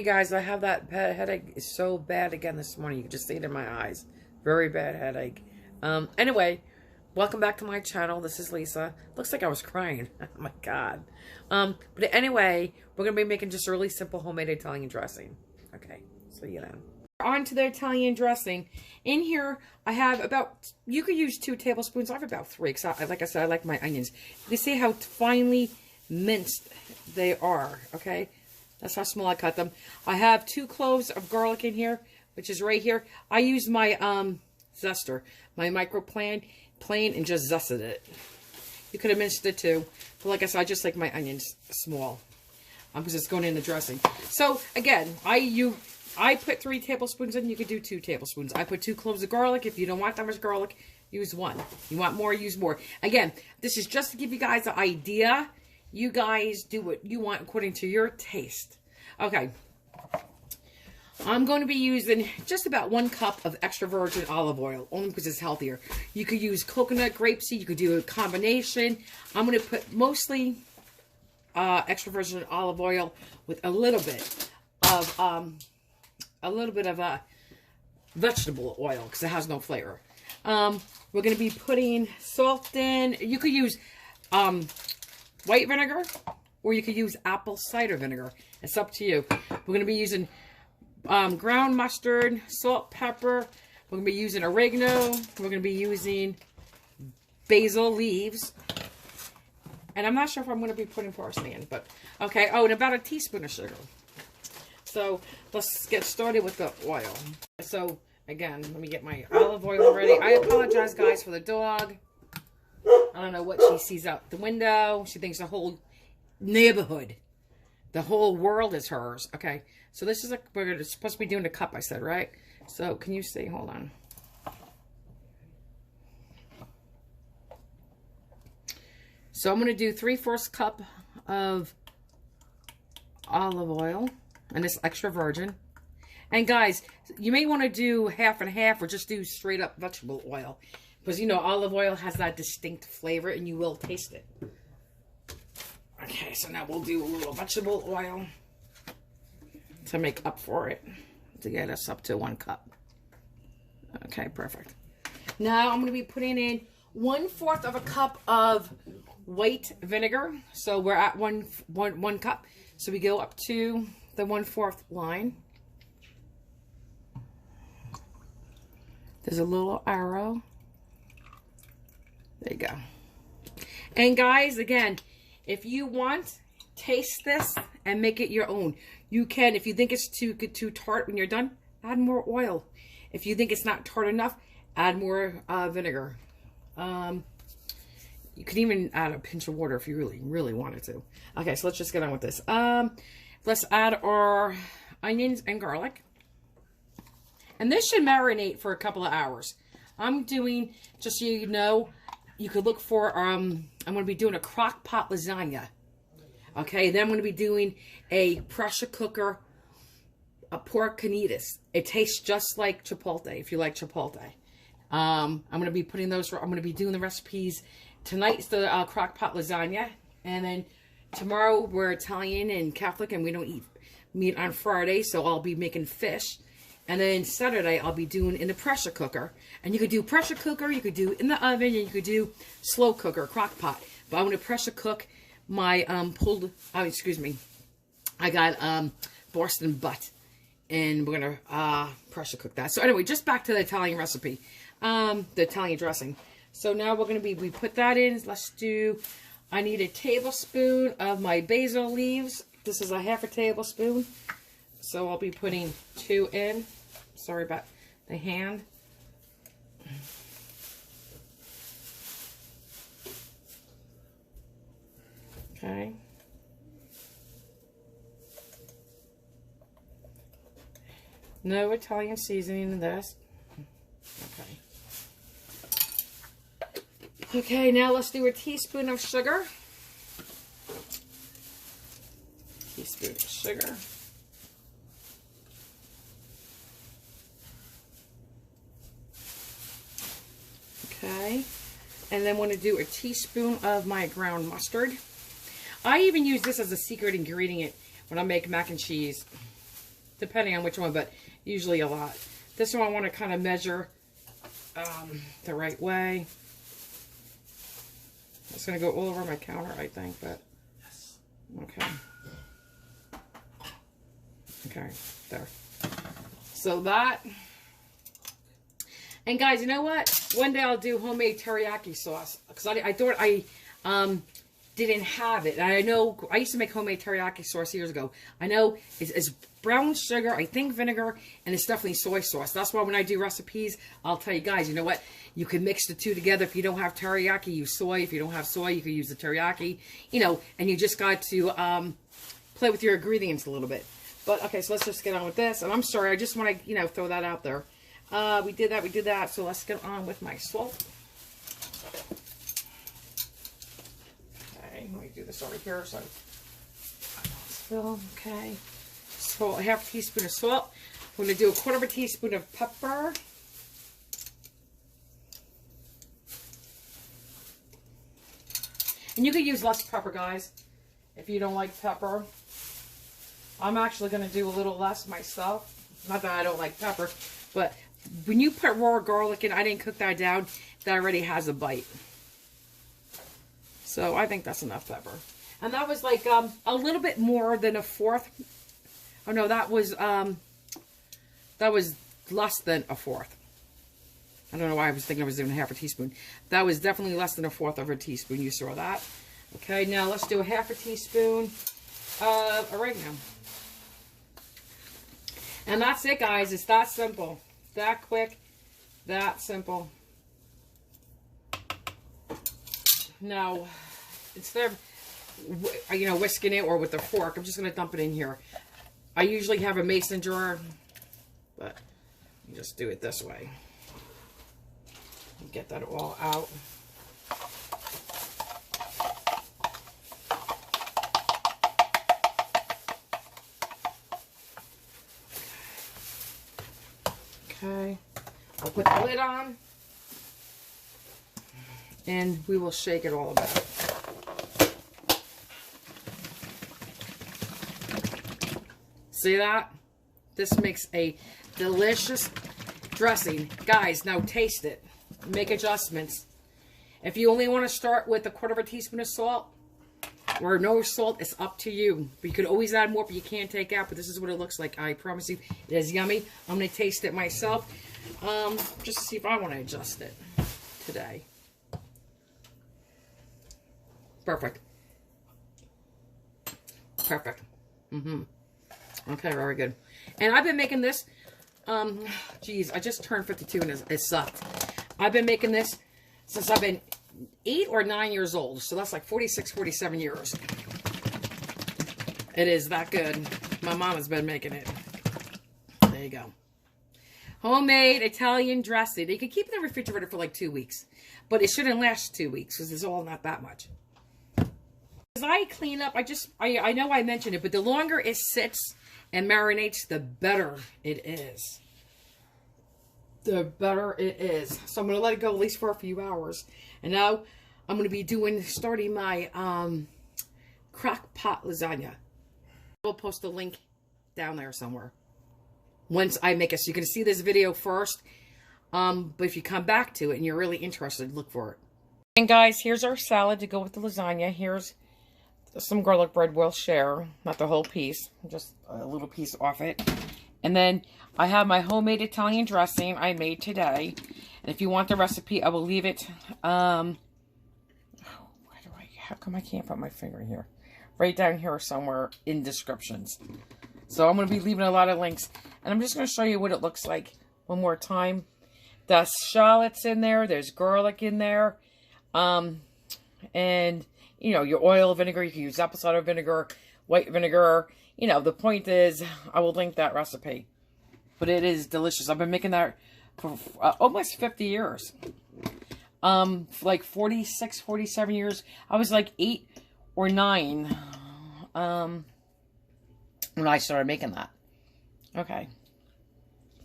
Hey guys, I have that bad headache. It's so bad again this morning. You can just see it in my eyes. Very bad headache. Anyway, welcome back to my channel. This is Lisa. Looks like I was crying. Oh my God. But anyway, we're going to be making just a really simple homemade Italian dressing. Okay, see you then. On to the Italian dressing. In here, I have about, you could use 2 tablespoons. I have about 3 because, like I said, I like my onions. You see how finely minced they are, okay? That's how small I cut them. I have 2 cloves of garlic in here, which is right here. I use my zester, my microplane, and just zested it. You could have minced it too. But like I said, I just like my onions small. Because it's going in the dressing. So, again, I put 3 tablespoons in. You could do 2 tablespoons. I put 2 cloves of garlic. If you don't want that much garlic, use 1. You want more, use more. Again, this is just to give you guys an idea. You guys do what you want according to your taste. Okay. I'm going to be using just about 1 cup of extra virgin olive oil, only because it's healthier. You could use coconut, grapeseed. You could do a combination. I'm going to put mostly extra virgin olive oil with a little bit of vegetable oil because it has no flavor. We're going to be putting salt in. You could use white vinegar, or you could use apple cider vinegar. It's up to you. We're going to be using ground mustard, salt, pepper. We're going to be using oregano. We're going to be using basil leaves. And I'm not sure if I'm going to be putting parsley in, but okay. Oh, and about a teaspoon of sugar. So let's get started with the oil. So again, let me get my olive oil ready. I apologize, guys, for the dog. I don't know what she sees out the window. She thinks the whole neighborhood, the whole world is hers. Okay, so this is we're supposed to be doing a cup, I said, right? So can you see? Hold on. So I'm going to do 3/4 cup of olive oil, and it's extra virgin. And guys, you may want to do half and half, or just do straight up vegetable oil. Because, you know, olive oil has that distinct flavor, and you will taste it. Okay, so now we'll do a little vegetable oil to make up for it, to get us up to 1 cup. Okay, perfect. Now I'm going to be putting in 1/4 of a cup of white vinegar. So we're at one cup. So we go up to the 1/4 line. There's a little arrow. There you go. And guys, again, if you want, taste this and make it your own. You can, if you think it's too tart when you're done, add more oil. If you think it's not tart enough, add more vinegar. You can even add a pinch of water if you really wanted to. Okay, so let's just get on with this. Let's add our onions and garlic. And this should marinate for a couple of hours. I'm doing, just so you know, you could look for, I'm going to be doing a crock pot lasagna. Okay, then I'm going to be doing a pressure cooker, a pork canitas. It tastes just like chipotle, if you like chipotle. I'm going to be putting those, I'm going to be doing the recipes. Tonight's the crock pot lasagna. And then tomorrow we're Italian and Catholic, and we don't eat meat on Friday, so I'll be making fish. And then Saturday, I'll be doing in the pressure cooker. And you could do pressure cooker, you could do in the oven, and you could do slow cooker, crock pot. But I'm going to pressure cook my I got Boston butt. And we're going to pressure cook that. So anyway, just back to the Italian recipe. The Italian dressing. So now we're going to we put that in. Let's do, I need a tablespoon of my basil leaves. This is a 1/2 tablespoon. So I'll be putting 2 in. Sorry about the hand. Okay. No Italian seasoning in this. Okay. Okay, now let's do a teaspoon of sugar. Teaspoon of sugar. Okay, and then I'm going to do a teaspoon of my ground mustard. I even use this as a secret ingredient when I make mac and cheese. depending on which one, but usually a lot. This one I want to kind of measure the right way. It's going to go all over my counter, I think, but okay. Okay, there. So that. And guys, you know what? One day I'll do homemade teriyaki sauce. Because I thought I didn't have it. And I know, I used to make homemade teriyaki sauce years ago. I know it's brown sugar, I think vinegar, and it's definitely soy sauce. That's why when I do recipes, I'll tell you guys, you know what? You can mix the two together. If you don't have teriyaki, use soy. If you don't have soy, you can use the teriyaki. You know, and you just got to play with your ingredients a little bit. But, okay, so let's just get on with this. And I'm sorry, I just want to, you know, throw that out there. We did that. So let's get on with my salt. Okay, let me do this over here so I don't spill. Okay. So a half a teaspoon of salt. I'm going to do a quarter of a teaspoon of pepper. And you could use less pepper, guys, if you don't like pepper. I'm actually going to do a little less myself. Not that I don't like pepper, but when you put raw garlic in, I didn't cook that down, that already has a bite. So I think that's enough pepper. And that was like a little bit more than a fourth. Oh no, that was less than a fourth. I don't know why I was thinking I was doing half a teaspoon. That was definitely less than a fourth of a teaspoon. You saw that. Okay, now let's do a half a teaspoon of oregano. And that's it, guys. It's that simple. That quick. That simple. Now, instead of, you know, whisking it or with a fork, I'm just going to dump it in here. I usually have a mason jar, but you just do it this way. Get that all out. Okay, I'll put the lid on, and we will shake it all about. See that? This makes a delicious dressing. Guys, now taste it. Make adjustments. If you only want to start with a quarter of a teaspoon of salt, or no salt, it's up to you. But you could always add more, but you can't take out. But this is what it looks like. I promise you, it is yummy. I'm going to taste it myself, just to see if I want to adjust it today. Perfect. Perfect. Okay, very good. And I've been making this, geez, I just turned 52 and it sucked. I've been making this since I've been 8 or 9 years old. So that's like 46, 47 years. It is that good. My mom has been making it. There you go. Homemade Italian dressing. You can keep it in the refrigerator for like 2 weeks. But it shouldn't last 2 weeks because it's all not that much. As I clean up, I know I mentioned it, but the longer it sits and marinates, the better it is. The better it is. So I'm going to let it go at least for a few hours. And now I'm going to be starting my crock pot lasagna. We'll post a link down there somewhere once I make it. So you can see this video first. But if you come back to it and you're really interested, look for it. And guys, here's our salad to go with the lasagna. Here's some garlic bread we'll share. Not the whole piece. Just a little piece off it. And then I have my homemade Italian dressing I made today. And if you want the recipe, I will leave it. How come I can't put my finger here? Right down here somewhere in descriptions. So I'm going to be leaving a lot of links. And I'm just going to show you what it looks like one more time. The shallots in there. There's garlic in there. And, you know, your oil, vinegar. You can use apple cider vinegar, white vinegar. You know, the point is, I will link that recipe. But it is delicious. I've been making that for almost 50 years. Like 46, 47 years. I was like 8 or 9 when I started making that. Okay.